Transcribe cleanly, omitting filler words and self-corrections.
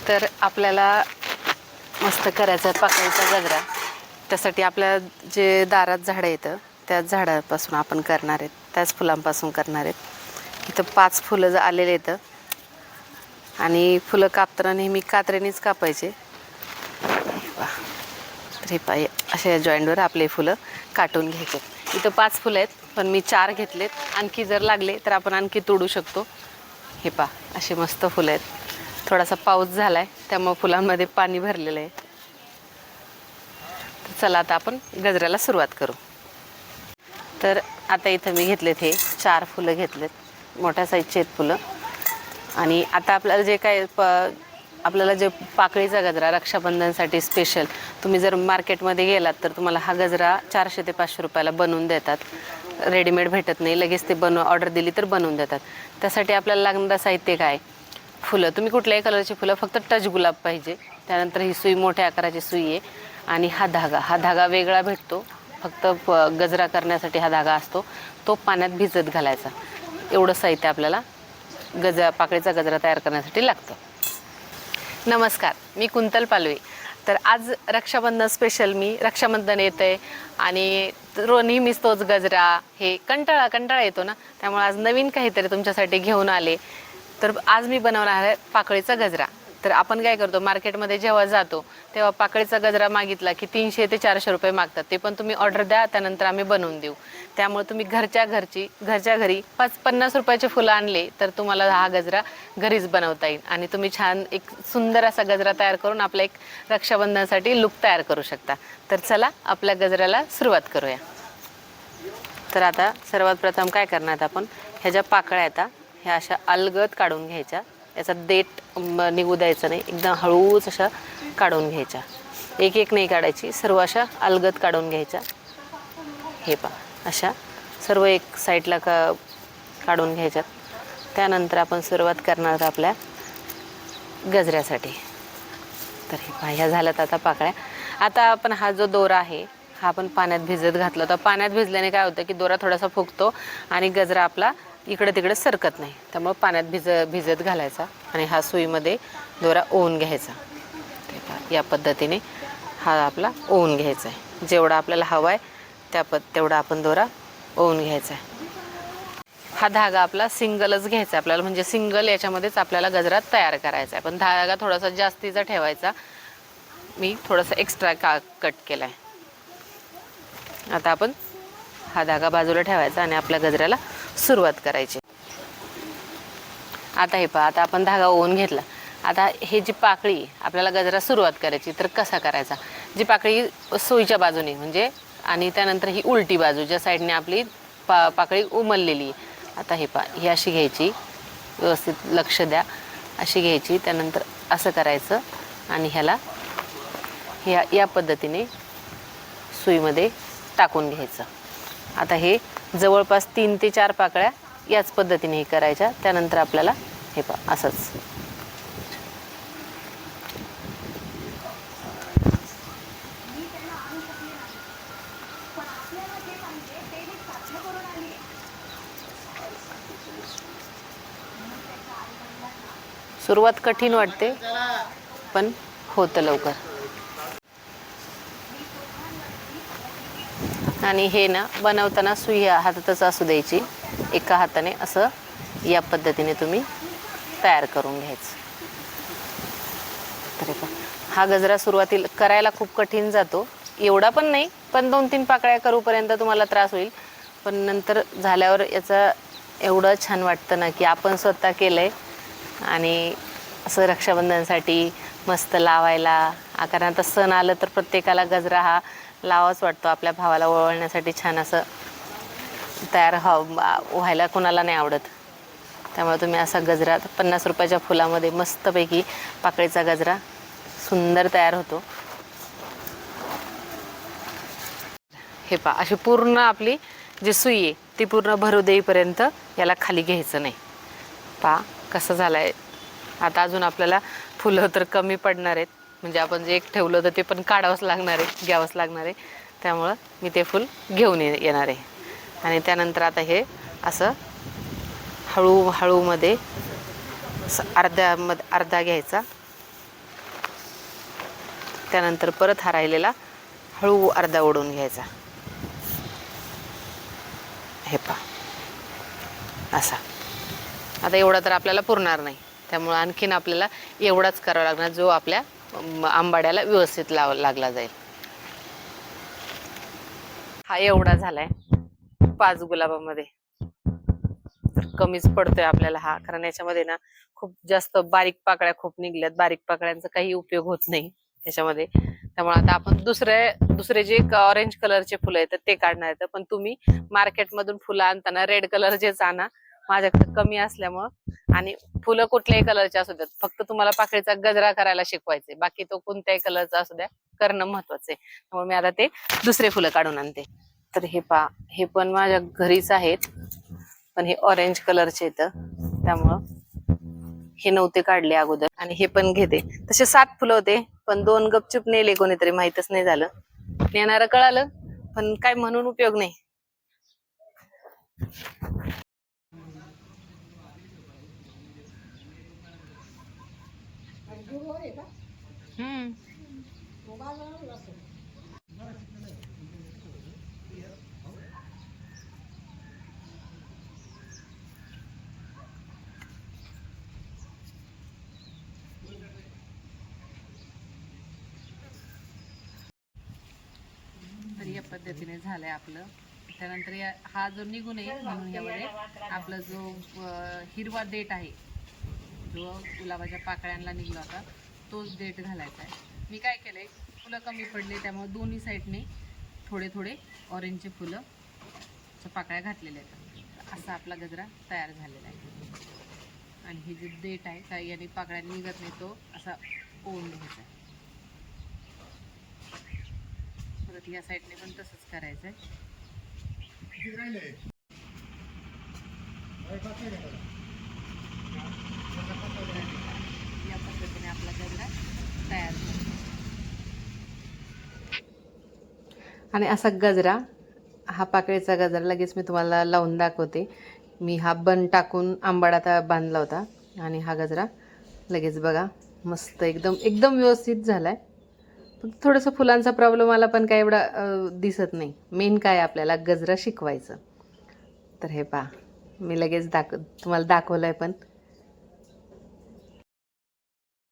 तर आपल्याला मस्त करायचा पाकळीचा गजरा. त्यासाठी आपल्या जे दारात झाडं येतं त्याच झाडापासून आपण करणार आहेत, त्याच फुलांपासून करणार आहेत. इथं 5 फुलं आलेले येतं आणि फुलं कापताना नेहमी कात्रीनेच कापायचे. तर हे पाय अशा जॉईंटवर आपले फुलं काटून घ्यायचे. इथं 5 फुलं आहेत, पण मी 4 घेतलेत. आणखी जर लागले तर आपण आणखी तोडू शकतो. हे पा असे मस्त फुलं आहेत. थोडासा पाऊस झाला आहे त्यामुळे फुलांमध्ये पाणी भरलेलं आहे. तर चला आता आपण गजऱ्याला सुरुवात करू. तर आता इथं मी घेतलेत हे 4 फुलं घेतलेत, मोठ्या साईजचे आहेत फुलं. आणि आता आपल्याला जे काय आपल्याला जे पाकळीचा गजरा रक्षाबंधनसाठी स्पेशल, तुम्ही जर मार्केटमध्ये गेलात तर तुम्हाला हा गजरा 400 ते 500 रुपयाला बनवून देतात. रेडीमेड भेटत नाही, लगेच ते ऑर्डर दिली तर बनवून देतात. त्यासाठी आपल्याला लागणारं साहित्य काय, फुलं. तुम्ही कुठल्याही कलरची फुलं, फक्त टच गुलाब पाहिजे. त्यानंतर ही सुई मोठ्या आकाराची सुई आहे. आणि हा धागा वेगळा भेटतो, फक्त गजरा करण्यासाठी हा धागा असतो, तो पाण्यात भिजत घालायचा. एवढं साहित्य आपल्याला पाकळीचा गजरा तयार करण्यासाठी लागतं. नमस्कार, मी कुंतल पालवे. तर आज रक्षाबंधन स्पेशल, मी रक्षाबंधन येतं आहे आणि नेहमीच तोच गजरा, हे कंटाळा येतो ना, त्यामुळे आज नवीन काहीतरी तुमच्यासाठी घेऊन आले. तर आज मी बनवणार आहे पाकळीचा गजरा. तर आपण काय करतो, मार्केटमध्ये जेव्हा जातो तेव्हा पाकळीचा गजरा मागितला की 300 ते 400 रुपये मागतात. ते पण तुम्ही ऑर्डर द्या, त्यानंतर आम्ही बनवून देऊ. त्यामुळे तुम्ही घरच्या घरी 50 रुपयाचे फुलं आणले तर तुम्हाला हा गजरा घरीच बनवता येईल. आणि तुम्ही छान एक सुंदर असा गजरा तयार करून आपला एक रक्षाबंधनासाठी लुक तयार करू शकता. तर चला आपल्या गजऱ्याला सुरुवात करूया. तर आता सर्वात प्रथम काय करणार आपण, ह्या ज्या पाकळ्या आहेत ह्या अशा अलगद काढून घ्यायच्या. याचा देठ निघू द्यायचा नाही, एकदम हळूच अशा काढून घ्यायच्या. एक नाही काढायची, सर्व अशा अलगद काढून घ्यायच्या. हे पा अशा सर्व एक साईडला काढून घ्यायच्यात. त्यानंतर आपण सुरुवात करणार आपल्या गजऱ्यासाठी. तर हे पा ह्या झाल्यात आता पाकळ्या. आता आपण हा जो दोरा आहे हा आपण पाण्यात भिजत घातला होता. पाण्यात भिजल्याने काय होतं की दोरा थोडासा फुगतो आणि गजरा आपला इकडे तिकडे सरकत नाही. त्यामुळे पाण्यात भिजत घालायचा आणि हा सुईमध्ये दोरा ओवून घ्यायचा. या पद्धतीने हा आपला ओवून घ्यायचा आहे. जेवढा आपल्याला हवा आहे तेवढा आपण दोरा ओवून घ्यायचा आहे. हा धागा आपला सिंगलच घ्यायचा आपल्याला, म्हणजे सिंगल याच्यामध्येच आपल्याला गजरा तयार करायचा आहे. पण धागा थोडासा जास्तीचा ठेवायचा. मी थोडासा एक्स्ट्रा कट केला आहे. आता आपण हा धागा बाजूला ठेवायचा आणि आपल्या गजऱ्याला सुरुवात करायची. आता हे पहा, आता आपण धागा ओवून घेतला. आता हे जी पाकळी आपल्याला गजरा सुरुवात करायची, तर कसा करायचा, जी पाकळी सुईच्या बाजूने म्हणजे, आणि त्यानंतर ही उलटी बाजू ज्या साईडने आपली पाकळी उमललेली. आता हे पहा, ही अशी घ्यायची, व्यवस्थित लक्ष द्या, अशी घ्यायची. त्यानंतर असं करायचं आणि ह्याला या पद्धतीने सुईमध्ये टाकून घ्यायचं. आता हे जवळपास 3 ते 4 पाकळ्या याच पद्धतीने हे करायच्या. त्यानंतर आपल्याला हे पहा असंच सुरुवात कठीण वाटते पण होतं लवकर. आणि हे ना बनवताना सुई हातातच असू द्यायची, एका हाताने असं या पद्धतीने तुम्ही तयार करून घ्यायचं. तर हा गजरा सुरुवातीला करायला खूप कठीण जातो, एवढा पण नाही, पण 2-3 पाकळ्या करूपर्यंत तुम्हाला त्रास होईल. पण नंतर झाल्यावर याचा एवढं छान वाटतं ना की आपण स्वतः केलं आहे. आणि असं रक्षाबंधनसाठी मस्त लावायला, कारण आता सण आलं तर प्रत्येकाला गजरा हा लावाच वाटतो. आपल्या भावाला ओवाळण्यासाठी छान असं तयार व्हायला कोणाला नाही आवडत. त्यामुळे तुम्ही असा गजरा 50 रुपयाच्या फुलामध्ये मस्तपैकी पाकळीचा गजरा सुंदर तयार होतो. हे पहा, अशी पूर्ण आपली जी सुई आहे ती पूर्ण भरू देईपर्यंत याला खाली घ्यायचं नाही. पहा कसं झालं आहे. आता अजून आपल्याला फुलं तर कमी पडणार आहेत, म्हणजे आपण जे एक ठेवलं होतं ते पण काढावंच लागणार आहे, घ्यावंच लागणार आहे. त्यामुळं मी ते फुल घेऊन येणार आहे. आणि त्यानंतर आता हे असं हळूमध्ये अर्धा घ्यायचा त्यानंतर परत हा राहिलेला हळू अर्धा ओढून घ्यायचा. हे पहा असा. आता एवढा तर आपल्याला पुरणार नाही, त्यामुळे आणखीन आपल्याला एवढाच करावा लागणार जो आपल्या आंबाड्याला व्यवस्थित लागला जाईल. हा एवढा झालाय 5 गुलाबामध्ये. तर कमीच पडतोय आपल्याला हा, कारण याच्यामध्ये ना खूप जास्त बारीक पाकळ्या खूप निघल्यात. बारीक पाकळ्यांचा काही उपयोग होत नाही याच्यामध्ये. त्यामुळे आता आपण दुसरे जे ऑरेंज कलरचे फुलं आहेत ते काढणार आहेत. पण तुम्ही मार्केटमधून फुलं आणताना रेड कलरचेच आणा. माझ्याकडे कमी असल्यामुळं, आणि फुलं कुठल्याही कलरचे असू द्यात, फक्त तुम्हाला पाकळीचा गजरा करायला शिकवायचे, बाकी तो कोणत्याही कलरचा असू द्या करणं महत्वाचं आहे. त्यामुळे मी आता ते दुसरे फुलं काढून आणते. तर हे पण माझ्या घरीच आहेत, पण हे ऑरेंज कलरचे आहेत, त्यामुळं हे नव्हते काढले अगोदर. आणि हे पण घेते. तसे 7 फुलं होते, पण 2 गपचूप नेले कोणीतरी, माहितच नाही झालं. नेणारं कळालं, पण काय म्हणून उपयोग नाही. तर या पद्धतीने झालंय आपलं. त्यानंतर हा जो निघू नये म्हणून यामध्ये आपला जो हिरवा देठ आहे, जो गुलाबाच्या पाकळ्यांना निघला होता, तोच देठ घालायचा आहे. मी काय केलंय, फुलं कमी पडले त्यामुळे दोन्ही साईडने थोडे थोडे ऑरेंजचे फुलं पाकळ्या घातलेल्या आहेत. असा आपला गजरा तयार झालेला आहे. आणि हे जे देठ आहे काही याने पाकळ्या निघत नाही, तो असा ओढून घ्यायचा आहे. परत या साईडने पण तसंच करायचं आहे. या पद्धतीने आपला गजरा तयार झाला. आणि असा गजरा, हा पाकळीचा गजरा लगेच मी तुम्हाला लावून दाखवते. मी हा बन टाकून आंबाडा बांधला होता, आणि हा गजरा लगेच बघा मस्त एकदम एकदम व्यवस्थित झालाय. फक्त थोडंसं फुलांचा प्रॉब्लेम आला, पण काय एवढा दिसत नाही. मेन काय आपल्याला गजरा शिकवायचं. तर हे पहा, मी लगेच तुम्हाला दाखवलंय, पण